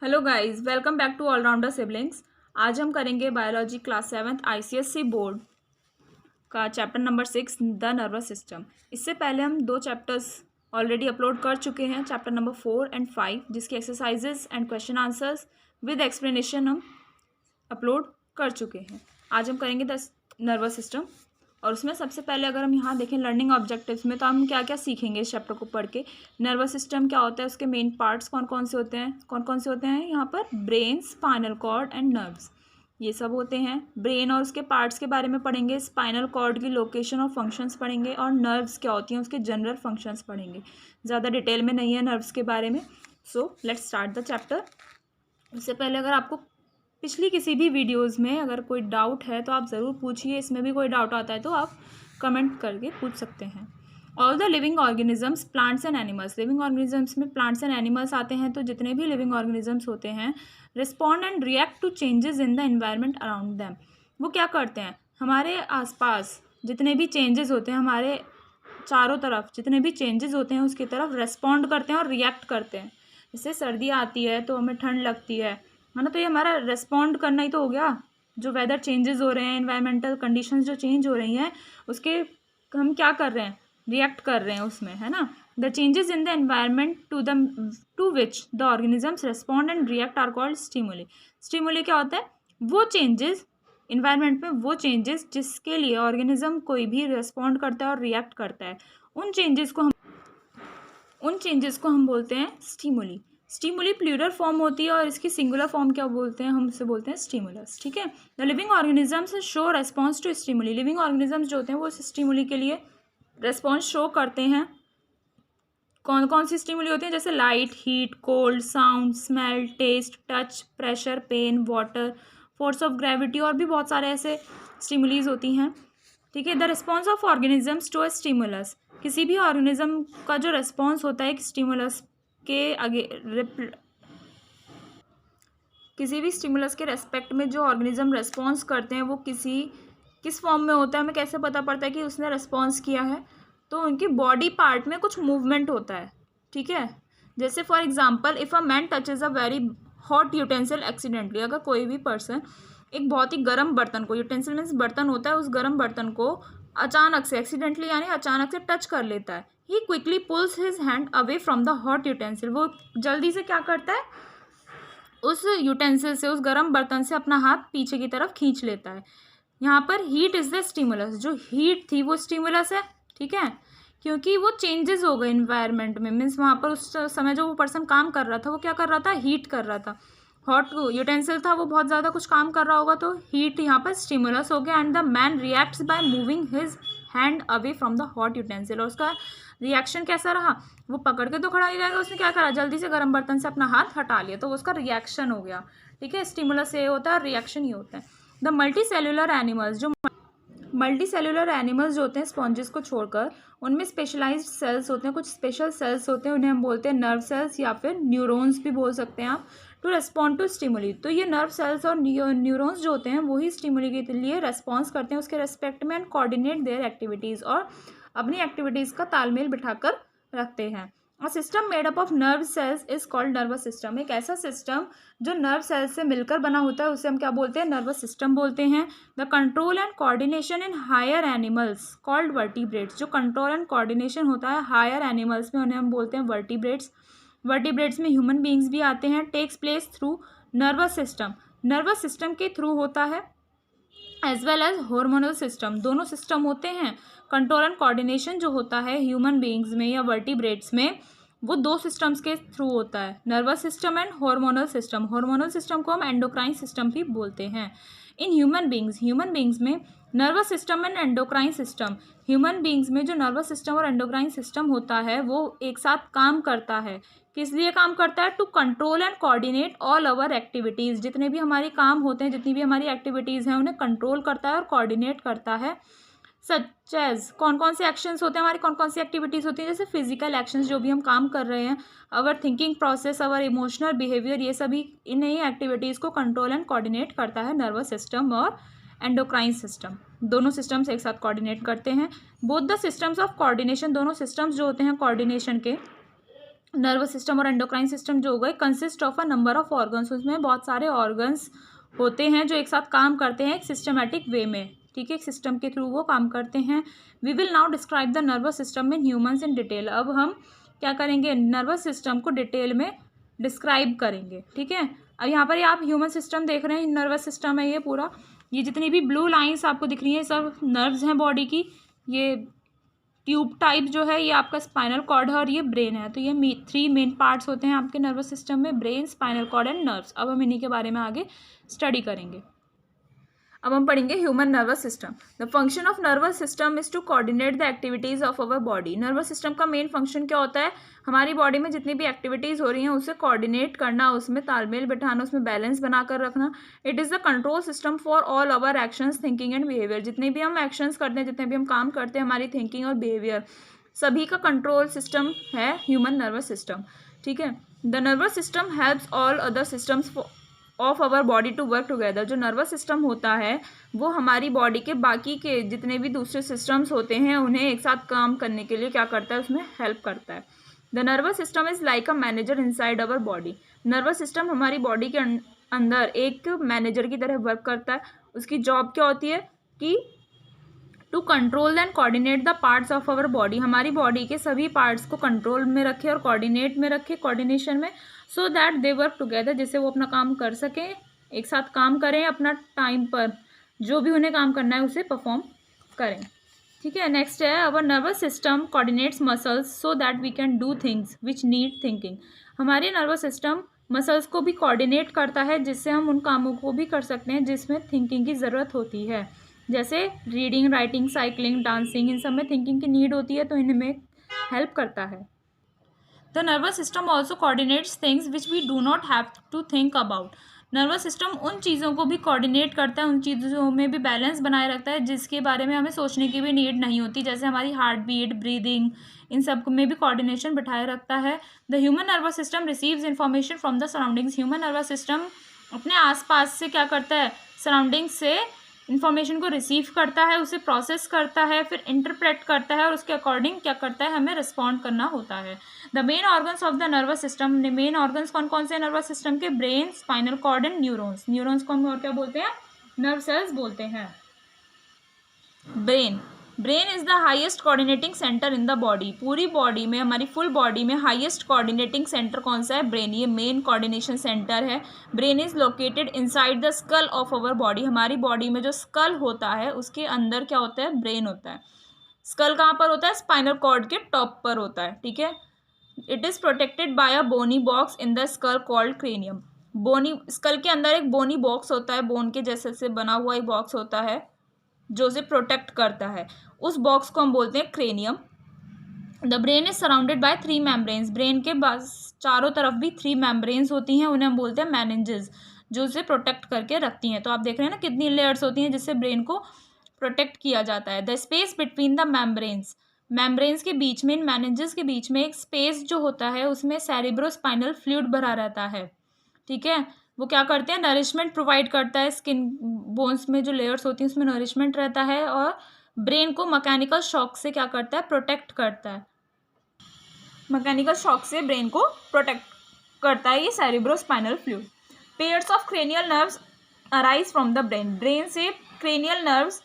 Hello guys, welcome back to Allrounder Siblings. आज हम करेंगे biology class 7th ICSC board का chapter number 6 the nervous system. इससे पहले हम 2 चैप्टर्स ऑलरेडी अपलोड कर चुके हैं, चैप्टर नंबर 4 एंड 5, जिसके exercises and question answers with explanation हम अपलोड कर चुके हैं। आज हम करेंगे द नर्वस सिस्टम, और उसमें सबसे पहले अगर हम यहाँ देखें लर्निंग ऑब्जेक्टिव्स में, तो हम क्या क्या सीखेंगे इस चैप्टर को पढ़ के। नर्वस सिस्टम क्या होता है, उसके मेन पार्ट्स कौन कौन से होते हैं यहाँ पर brain, spinal cord and nerves, ये सब होते हैं। ब्रेन और उसके पार्ट्स के बारे में पढ़ेंगे, स्पाइनल कॉर्ड की लोकेशन और फंक्शंस पढ़ेंगे, और नर्व्स क्या होती हैं उसके जनरल फंक्शंस पढ़ेंगे। ज़्यादा डिटेल में नहीं है नर्व्स के बारे में। So let's start the chapter. उससे पहले अगर आपको पिछली किसी भी वीडियोस में अगर कोई डाउट है तो आप ज़रूर पूछिए। इसमें भी कोई डाउट आता है तो आप कमेंट करके पूछ सकते हैं। All the living organisms, plants and animals, living organisms में प्लांट्स एंड एनिमल्स आते हैं। तो जितने भी लिविंग ऑर्गेनिजम्स होते हैं, respond and react to changes in the environment around them. वो क्या करते हैं, हमारे आसपास जितने भी चेंजेस होते हैं, हमारे चारों तरफ जितने भी चेंजेस होते हैं उसकी तरफ रेस्पॉन्ड करते हैं और रिएक्ट करते हैं। जैसे सर्दी आती है तो हमें ठंड लगती है ना, तो ये हमारा रेस्पॉन्ड करना ही तो हो गया। जो वेदर चेंजेस हो रहे हैं, एनवायरमेंटल कंडीशंस जो चेंज हो रही हैं, उसके हम क्या कर रहे हैं, रिएक्ट कर रहे हैं उसमें, है ना। The changes in the environment to which the organisms respond and react are called stimuli. Stimuli क्या होता है, वो चेंजेस इन्वायरमेंट में, वो चेंजेस जिसके लिए ऑर्गेनिज्म कोई भी रेस्पॉन्ड करता है और रिएक्ट करता है, उन चेंजेस को हम बोलते हैं स्टिमुली। स्टिमुली प्लूरल फॉर्म होती है और इसकी सिंगुलर फॉर्म क्या बोलते हैं, हम उसे बोलते हैं स्टिमुलस। ठीक है। The living organisms show response to stimuli. Living organisms जो होते हैं वो इस स्टिमुली के लिए रेस्पॉन्स शो करते हैं। कौन कौन सी स्टिमुली होती हैं, जैसे light, heat, cold, sound, smell, taste, touch, pressure, pain, water, force of gravity, और भी बहुत सारे ऐसे स्टिमुलीज होती हैं। ठीक है। The response of organisms to a stimulus, किसी भी ऑर्गेनिज्म का जो रेस्पॉन्स होता है एक स्टिमुलस के आगे, किसी भी स्टिमुलस के रेस्पेक्ट में जो ऑर्गेनिज्म रेस्पॉन्स करते हैं वो किस फॉर्म में होता है, हमें कैसे पता पड़ता है कि उसने रेस्पॉन्स किया है, तो उनकी बॉडी पार्ट में कुछ मूवमेंट होता है। ठीक है। जैसे for example, if a man touches a very hot utensil accidentally, अगर कोई भी पर्सन एक बहुत ही गर्म बर्तन को, यूटेंसिल मीन्स बर्तन होता है, उस गर्म बर्तन को अचानक से, एक्सीडेंटली यानी अचानक से टच कर लेता है, he quickly pulls his hand away from the hot utensil, वो जल्दी से क्या करता है, उस यूटेंसिल से, उस गर्म बर्तन से अपना हाथ पीछे की तरफ खींच लेता है। यहाँ पर हीट इज़ द स्टिमुलस, जो हीट थी वो स्टिमुलस है। ठीक है। क्योंकि वो चेंजेस हो गए इन्वायरमेंट में, मीन्स वहाँ पर उस समय जो वो पर्सन काम कर रहा था वो क्या कर रहा था, हीट कर रहा था। हॉट यूटेंसिल था, वो बहुत ज़्यादा कुछ काम कर रहा होगा, तो हीट यहाँ पर स्टिमुलस हो गया। And the man reacts by moving his hand away from the hot utensil, और उसका रिएक्शन कैसा रहा, वो पकड़ के तो खड़ा नहीं रहेगा, उसने क्या करा, जल्दी से गर्म बर्तन से अपना हाथ हटा लिया, तो उसका रिएक्शन हो गया। ठीक है। स्टिमुलस ये होता है और रिएक्शन ये होता है। द मल्टी सेलुलर एनिमल्स, जो मल्टी सेलुलर एनिमल्स जो होते हैं स्पॉन्जेस को छोड़कर, उनमें स्पेशलाइज्ड सेल्स होते हैं, कुछ स्पेशल सेल्स होते हैं, उन्हें हम बोलते हैं नर्व सेल्स या फिर न्यूरॉन्स भी बोल सकते हैं आप, टू रेस्पॉन्ड टू स्टिमुली। तो ये नर्व सेल्स और न्यूरॉन्स जो होते हैं वही स्टिमुली के लिए रेस्पॉन्स करते हैं उसके रेस्पेक्ट में, एंड कोऑर्डिनेट देयर एक्टिविटीज़, और अपनी एक्टिविटीज़ का तालमेल बिठाकर रखते हैं। A system made up of nerve cells is called nervous system. एक ऐसा सिस्टम जो नर्व सेल्स से मिलकर बना होता है उसे हम क्या बोलते हैं, नर्वस सिस्टम बोलते हैं। The control and coordination in higher animals called vertebrates, जो कंट्रोल एंड कोऑर्डिनेशन होता है हायर एनिमल्स में, उन्हें हम बोलते हैं वर्टिब्रेट्स। वर्टिब्रेट्स में ह्यूमन बींग्स भी आते हैं। Takes place through nervous system, nervous system के थ्रू होता है, as well as hormonal system, दोनों सिस्टम होते हैं। कंट्रोल एंड कोऑर्डिनेशन जो होता है ह्यूमन बींग्स में या वर्टिब्रेट्स में, वो 2 सिस्टम्स के थ्रू होता है, nervous system and hormonal system. Hormonal system को हम एंडोक्राइन सिस्टम भी बोलते हैं। इन ह्यूमन बींग्स में nervous system and endocrine system, human beings में जो नर्वस सिस्टम और एंडोक्राइन सिस्टम होता है वो एक साथ काम करता है। किस लिए काम करता है, to control and coordinate all our activities, जितने भी हमारे काम होते हैं, जितनी भी हमारी एक्टिविटीज़ हैं, उन्हें कंट्रोल करता है और कोऑर्डिनेट करता है। सच एज, कौन कौन से एक्शंस होते हैं हमारी, कौन कौन सी एक्टिविटीज़ होती हैं, जैसे फिजिकल एक्शंस, जो भी हम काम कर रहे हैं, our thinking process, our emotional behaviour, ये सभी इन्हीं एक्टिविटीज़ को कंट्रोल एंड कोऑर्डिनेट करता है नर्वस सिस्टम और एंडोक्राइन सिस्टम। दोनों सिस्टम्स एक साथ कोऑर्डिनेट करते हैं। Both the systems of coordination, दोनों सिस्टम्स जो होते हैं कोऑर्डिनेशन के, नर्वस सिस्टम और एंडोक्राइन सिस्टम जो हो गए consist of a number of organs, उसमें बहुत सारे ऑर्गन्स होते हैं जो एक साथ काम करते हैं एक सिस्टमेटिक वे में, ठीक है, एक सिस्टम के थ्रू वो काम करते हैं। We will now describe the nervous system in humans in detail. अब हम क्या करेंगे, नर्वस सिस्टम को डिटेल में डिस्क्राइब करेंगे, ठीक है। अब यहाँ पर ये आप ह्यूमन सिस्टम देख रहे हैं, नर्वस सिस्टम है ये पूरा, ये जितनी भी ब्लू लाइंस आपको दिख रही हैं सब नर्व्स हैं बॉडी की। ये ट्यूब टाइप जो है ये आपका स्पाइनल कॉर्ड है और ये ब्रेन है। तो ये 3 मेन पार्ट्स होते हैं आपके नर्वस सिस्टम में, brain, spinal cord and nerves. अब हम इन्हीं के बारे में आगे स्टडी करेंगे। अब हम पढ़ेंगे human nervous system. The function of nervous system is to coordinate the activities of our body. Nervous system का मेन फंक्शन क्या होता है, हमारी बॉडी में जितनी भी एक्टिविटीज़ हो रही हैं उसे कोऑर्डिनेट करना, उसमें तालमेल बिठाना, उसमें बैलेंस बनाकर रखना। It is the control system for all our actions, thinking and behaviour. जितने भी हम एक्शंस करते हैं, जितने भी हम काम करते हैं, हमारी थिंकिंग और बिहेवियर सभी का कंट्रोल सिस्टम है ह्यूमन नर्वस सिस्टम, ठीक है। The nervous system helps all other systems of our body to work together. जो नर्वस सिस्टम होता है वो हमारी बॉडी के बाकी के जितने भी दूसरे सिस्टम्स होते हैं उन्हें एक साथ काम करने के लिए क्या करता है, उसमें हेल्प करता है। The nervous system is like a manager inside our body. Nervous system हमारी बॉडी के अंदर एक मैनेजर की तरह वर्क करता है। उसकी जॉब क्या होती है कि to control and coordinate the parts of our body, हमारी बॉडी के सभी पार्ट्स को कंट्रोल में रखे और कोऑर्डिनेट में रखे, कोऑर्डिनेशन में, so that they work together, जिससे वो अपना काम कर सकें, एक साथ काम करें, अपना टाइम पर जो भी उन्हें काम करना है उसे परफॉर्म करें, ठीक है। नेक्स्ट है our nervous system coordinates muscles so that we can do things which need thinking. हमारे नर्वस सिस्टम मसल्स को भी कोऑर्डिनेट करता है जिससे हम उन कामों को भी कर सकते हैं जिसमें थिंकिंग की ज़रूरत होती है, जैसे रीडिंग, राइटिंग, साइकिलिंग, डांसिंग, इन सब में थिंकिंग की नीड होती है तो इनमें हेल्प करता है। The nervous system also coordinates things which we do not have to think about. Nervous system उन चीज़ों को भी कोऑर्डिनेट करता है, उन चीज़ों में भी बैलेंस बनाए रखता है जिसके बारे में हमें सोचने की भी नीड नहीं होती, जैसे हमारी हार्ट बीट, ब्रीदिंग, इन सब में भी कोऑर्डिनेशन बिठाए रखता है। The human nervous system receives information from the surroundings. Human nervous system अपने आसपास से क्या करता है, सराउंडिंग से इन्फॉर्मेशन को रिसीव करता है, उसे प्रोसेस करता है, फिर इंटरप्रेट करता है और उसके अकॉर्डिंग क्या करता है, हमें रिस्पॉन्ड करना होता है। The main organs of the nervous system, main organs कौन कौन से नर्वस सिस्टम के, brain, spinal cord and neurons. Neurons को हम और क्या बोलते हैं, नर्व सेल्स बोलते हैं। Brain, brain is the highest coordinating centre in the body. पूरी बॉडी में, हमारी फुल बॉडी में हाईएस्ट कोऑर्डिनेटिंग सेंटर कौन सा है, ब्रेन। ये मेन कोऑर्डिनेशन सेंटर है। Brain is located inside the skull of our body. हमारी बॉडी में जो स्कल होता है उसके अंदर क्या होता है, ब्रेन होता है। स्कल कहाँ पर होता है, स्पाइनल कॉर्ड के टॉप पर होता है, ठीक है। It is protected by a bony box in the skull called cranium. Bony, skull के अंदर एक बोनी बॉक्स होता है, बोन के जैसे से बना हुआ एक बॉक्स होता है जो उसे प्रोटेक्ट करता है, उस बॉक्स को हम बोलते हैं cranium. The brain is surrounded by 3 membranes. Brain के चारों तरफ भी 3 मेम्ब्रेन्स होती हैं, उन्हें हम बोलते हैं मेनिंजेस, जो उसे प्रोटेक्ट करके रखती हैं। तो आप देख रहे हैं ना कितनी लेयर्स होती हैं जिससे ब्रेन को प्रोटेक्ट किया जाता है। The space between the membranes, membranes के बीच में, इन मेनिंजेस के बीच में एक स्पेस जो होता है उसमें सेरेब्रोस्पाइनल फ्लूइड भरा रहता है, ठीक है। वो क्या करते हैं, नरिशमेंट प्रोवाइड करता है, स्किन बोन्स में जो लेयर्स होती हैं उसमें नरिशमेंट रहता है और ब्रेन को मैकेनिकल शॉक से क्या करता है, प्रोटेक्ट करता है। मैकेनिकल शॉक से ब्रेन को प्रोटेक्ट करता है ये cerebrospinal fluid. Pairs of cranial nerves arise from the brain. Brain से क्रेनियल नर्व्स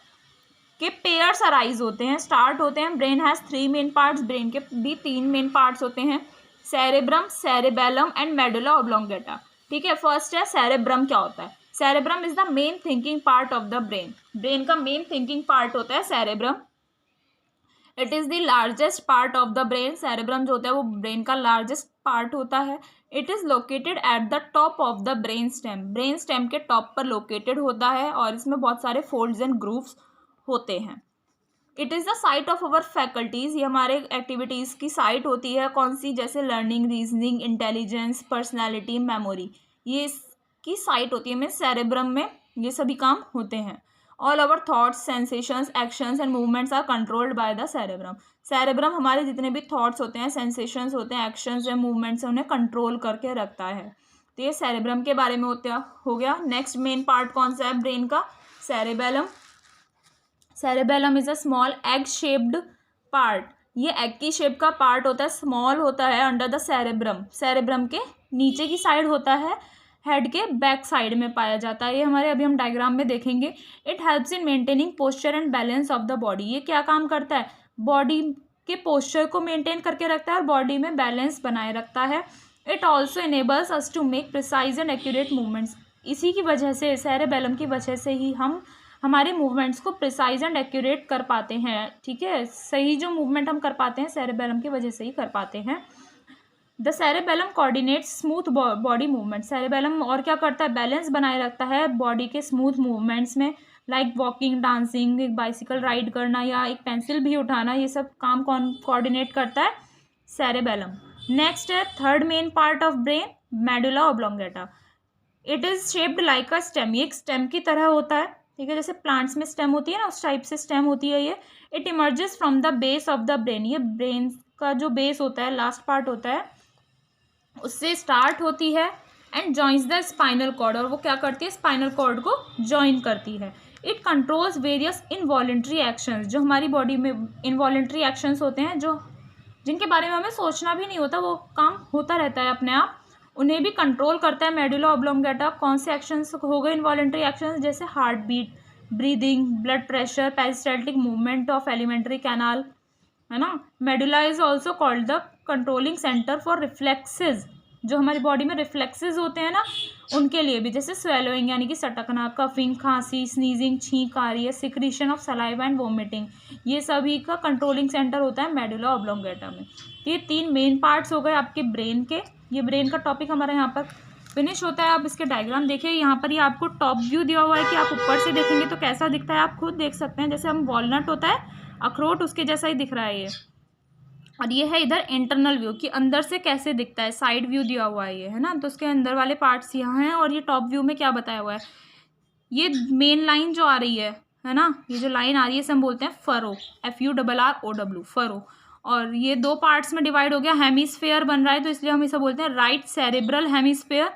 के पेयर्स अराइज होते हैं, स्टार्ट होते हैं। Brain has 3 main parts, brain के भी 3 मेन पार्ट्स होते हैं, cerebrum, cerebellum and medulla oblongata, ठीक है। फर्स्ट है सेरेब्रम। क्या होता है, cerebrum is the main thinking part of the brain. Brain का मेन थिंकिंग पार्ट होता है cerebrum. It is the largest part of the brain. Cerebrum जो होता है वो ब्रेन का लार्जेस्ट पार्ट होता है। It is located at the top of the brain stem. Brain stem के टॉप पर लोकेटेड होता है और इसमें बहुत सारे फोल्ड्स एंड ग्रूव्स होते हैं। It is the site of our faculties. ये हमारे एक्टिविटीज़ की साइट होती है, कौन सी, जैसे learning, reasoning, intelligence, personality, memory, ये इसकी साइट होती है। में सेरेब्रम में ये सभी काम होते हैं। All our thoughts, sensations, actions and movements are controlled by the cerebrum. Cerebrum हमारे जितने भी थॉट्स होते हैं, सेंसेशंस होते हैं, एक्शंस या मूवमेंट्स हैं, उन्हें कंट्रोल करके रखता है। तो ये सेरेब्रम के बारे में हो गया। नेक्स्ट मेन पार्ट कौन सा है ब्रेन का, cerebellum. Cerebellum is a small egg shaped part. ये एग की शेप का पार्ट होता है, स्मॉल होता है अंडर द सेरेब्रम, सेरेब्रम के नीचे की साइड होता है, हेड के बैक साइड में पाया जाता है। ये हमारे अभी हम डायग्राम में देखेंगे। It helps in maintaining posture and balance of the body. ये क्या काम करता है? बॉडी के पोस्चर को मेंटेन करके रखता है और बॉडी में बैलेंस बनाए रखता है। It also enables us to make precise and accurate movements. इसी की वजह से, सेरेबेलम की वजह से ही हम हमारे मूवमेंट्स को प्रिसाइज एंड एक्यूरेट कर पाते हैं। ठीक है, सही जो मूवमेंट हम कर पाते हैं सेरेबेलम की वजह से ही कर पाते हैं। The cerebellum coordinates smooth body movement. Cerebellum और क्या करता है? बैलेंस बनाए रखता है बॉडी के स्मूथ मूवमेंट्स में, लाइक वॉकिंग, डांसिंग, एक बाइसिकल राइड करना या एक पेंसिल भी उठाना, ये सब काम कौन कोऑर्डिनेट करता है? सेरेबेलम। नेक्स्ट है third main part of brain, medulla oblongata. It is shaped like a stem. ये एक स्टेम की तरह होता है। ठीक है, जैसे प्लांट्स में स्टेम होती है ना, उस टाइप से स्टेम होती है ये। It emerges from the base of the brain. ये ब्रेन का जो बेस होता है, लास्ट पार्ट होता है, उससे स्टार्ट होती है and joins the spinal cord. और वो क्या करती है? स्पाइनल कॉर्ड को जॉइन करती है। It controls various involuntary actions. जो हमारी बॉडी में इनवॉलेंट्री एक्शंस होते हैं, जो जिनके बारे में हमें सोचना भी नहीं होता, वो काम होता रहता है अपने आप, उन्हें भी कंट्रोल करता है मेडुला ऑब्लोंगेटा। कौन से एक्शंस हो गए इनवॉलेंट्री एक्शंस? जैसे heart beat, breathing, blood pressure, peristaltic movement of alimentary canal, है ना। Medulla is also called the controlling centre for reflexes. जो हमारी बॉडी में रिफ्लेक्सेस होते हैं ना, उनके लिए भी, जैसे स्वेलोइंग यानी कि सटकना, कफिंग, खांसी, स्नीजिंग, छींक आ रही है, secretion of saliva and vomiting, ये सभी का कंट्रोलिंग सेंटर होता है मेडुला ऑब्लोंगेटा में। तो ये तीन मेन पार्ट्स हो गए आपके ब्रेन के। ये ब्रेन का टॉपिक हमारा यहाँ पर फिनिश होता है। आप इसके डायग्राम देखिए, यहाँ पर ये आपको टॉप व्यू दिया हुआ है कि आप ऊपर से देखेंगे तो कैसा दिखता है, आप खुद देख सकते हैं। जैसे हम वॉलनट होता है, अखरोट, उसके जैसा ही दिख रहा है ये। और ये है इधर इंटरनल व्यू कि अंदर से कैसे दिखता है, साइड व्यू दिया हुआ है ये, है ना। तो उसके अंदर वाले पार्ट्स यहाँ हैं। और ये टॉप व्यू में क्या बताया हुआ है? ये मेन लाइन जो आ रही है ना, ये जो लाइन आ रही है इसे हम बोलते हैं फरो, FURROW, फरो। और ये दो पार्ट्स में डिवाइड हो गया, हेमिस्फेयर बन रहा है, तो इसलिए हम इसे बोलते हैं राइट सेरेब्रल हेमिस्फेयर।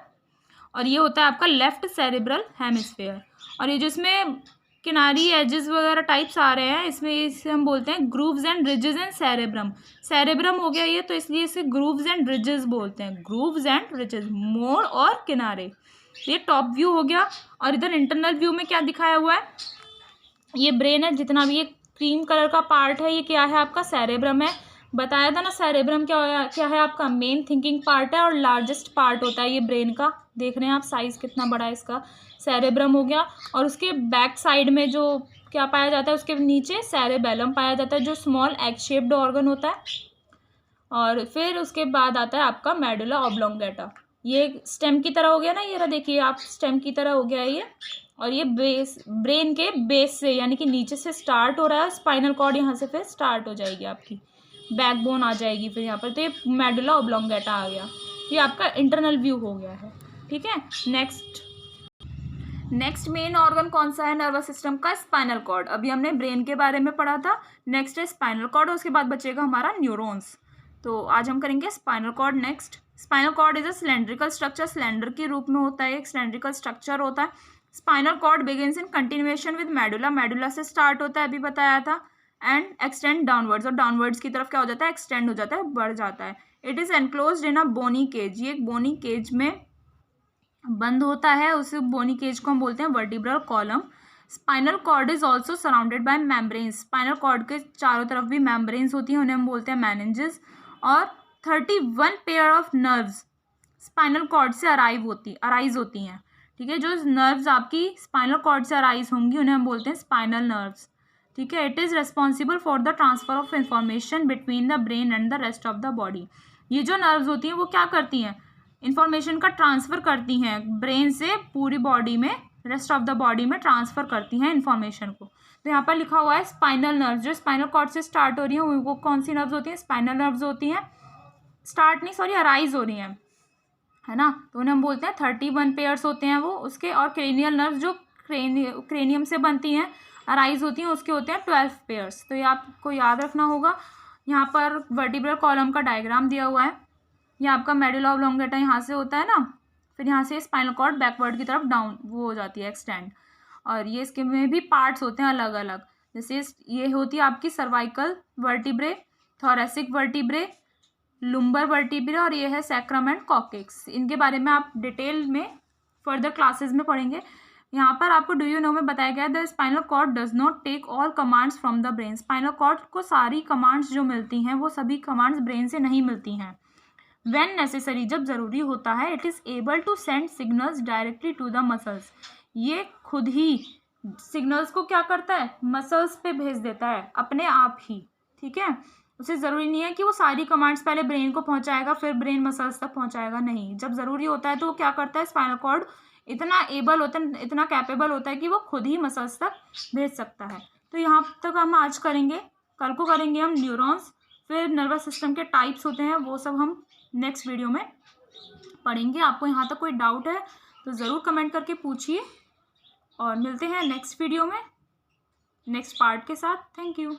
और ये होता है आपका लेफ्ट सेरेब्रल हेमिस्फेयर। और ये जो इसमें किनारी एजेस वगैरह टाइप्स आ रहे हैं, इसमें इसे हम बोलते हैं grooves and ridges and cerebrum. Cerebrum हो गया ये, तो इसलिए इसे ग्रूव्स एंड रिजेस बोलते हैं, ग्रूव्स एंड रिजेस, मोड़ और किनारे। ये टॉप व्यू हो गया। और इधर इंटरनल व्यू में क्या दिखाया हुआ है? ये ब्रेन है, जितना भी ये क्रीम कलर का पार्ट है, ये क्या है? आपका सेरेब्रम है। बताया था ना, सेरेब्रम क्या है आपका? मेन थिंकिंग पार्ट है और लार्जेस्ट पार्ट होता है ये ब्रेन का। देख रहे हैं आप साइज कितना बड़ा है इसका। सेरेब्रम हो गया। और उसके बैक साइड में जो क्या पाया जाता है, उसके नीचे सेरेबेलम पाया जाता है, जो स्मॉल एग शेप्ड ऑर्गन होता है। और फिर उसके बाद आता है आपका मेडुला ऑब्लोंगेटा। ये स्टेम की तरह हो गया ना, ये रहा देखिए आप, स्टेम की तरह हो गया है ये। और ये बेस, ब्रेन के बेस से यानी कि नीचे से स्टार्ट हो रहा है, स्पाइनल कॉर्ड यहाँ से फिर स्टार्ट हो जाएगी, आपकी बैकबोन आ जाएगी फिर यहाँ पर। तो ये मेडुला ऑब्लोंगेटा आ गया। ये आपका इंटरनल व्यू हो गया है। ठीक है, नेक्स्ट मेन ऑर्गन कौन सा है नर्वस सिस्टम का? Spinal cord. अभी हमने ब्रेन के बारे में पढ़ा था। नेक्स्ट है स्पाइनल कॉर्ड, उसके बाद बचेगा हमारा न्यूरॉन्स। तो आज हम करेंगे spinal cord next. Spinal cord is a cylindrical structure, cylinder के रूप में होता है, एक सिलेंड्रिकल स्ट्रक्चर होता है। Spinal cord begins in continuation with medulla, medulla से स्टार्ट होता है, अभी बताया था, एंड एक्सटेंड डाउनवर्ड्स, और डाउनवर्ड्स की तरफ क्या हो जाता है? एक्सटेंड हो जाता है, बढ़ जाता है। It is enclosed in a bony cage, ये एक बोनी केज में बंद होता है, उस बोनी केज को हम बोलते हैं vertebral column. Spinal cord is also surrounded by membranes, spinal cord के चारों तरफ भी मेम्ब्रेन्स होती हैं, उन्हें हम बोलते हैं मेनिंजेस। और 31 pair of nerves spinal cord से अराइज होती हैं। ठीक है, जो नर्व्स आपकी स्पाइनल कॉर्ड से अराइज होंगी उन्हें हम बोलते हैं स्पाइनल नर्व्स। ठीक है, it is responsible for the transfer of information between the brain and the rest of the body. ये जो नर्व्स होती हैं वो क्या करती हैं? इंफॉर्मेशन का ट्रांसफ़र करती हैं ब्रेन से पूरी बॉडी में, रेस्ट ऑफ द बॉडी में ट्रांसफ़र करती हैं इन्फॉर्मेशन को। तो यहाँ पर लिखा हुआ है स्पाइनल नर्व्स, जो स्पाइनल कॉर्ड से स्टार्ट हो रही हैं वो कौन सी नर्व्स होती हैं? स्पाइनल नर्व्स होती हैं। अराइज हो रही हैं, है ना, तो उन्हें हम बोलते हैं 31 पेयर्स होते हैं वो उसके। और क्रेनियल नर्व्स जो क्रेनियम से बनती हैं, अराइज होती हैं, उसके होते हैं 12 पेयर्स। तो ये आपको याद रखना होगा। यहाँ पर वर्टिब्रल कॉलम का डायग्राम दिया हुआ है। ये आपका मेडुला ऑब्लोंगेटा यहाँ से होता है ना, फिर यहाँ से स्पाइनल कॉर्ड बैकवर्ड की तरफ डाउन वो हो जाती है, एक्सटेंड। और ये इसके में भी पार्ट्स होते हैं अलग अलग, जैसे ये होती है आपकी cervical vertebrae, thoracic vertebrae, lumbar vertebrae, और ये है सैक्रम एंड कॉकेक्स। इनके बारे में आप डिटेल में फर्दर क्लासेस में पढ़ेंगे। यहाँ पर आपको डू यू नो में बताया गया है the spinal cord does not take all commands from the brain. Spinal cord को सारी कमांड्स जो मिलती हैं वो सभी कमांड्स ब्रेन से नहीं मिलती हैं। व्हेन नेसेसरी, जब ज़रूरी होता है, it is able to send signals directly to the muscles. ये खुद ही सिग्नल्स को क्या करता है, मसल्स पे भेज देता है अपने आप ही, ठीक है। उसे ज़रूरी नहीं है कि वो सारी कमांड्स पहले ब्रेन को पहुंचाएगा फिर ब्रेन मसल्स तक पहुंचाएगा, नहीं। जब ज़रूरी होता है तो वो क्या करता है, स्पाइनल कॉर्ड इतना एबल होता है, इतना कैपेबल होता है कि वो खुद ही मसल्स तक भेज सकता है। तो यहाँ तक हम आज करेंगे। कल को करेंगे हम न्यूरॉन्स, फिर नर्वस सिस्टम के टाइप्स होते हैं वो सब हम नेक्स्ट वीडियो में पढ़ेंगे। आपको यहाँ तक कोई डाउट है तो ज़रूर कमेंट करके पूछिए, और मिलते हैं नेक्स्ट वीडियो में नेक्स्ट पार्ट के साथ। Thank you.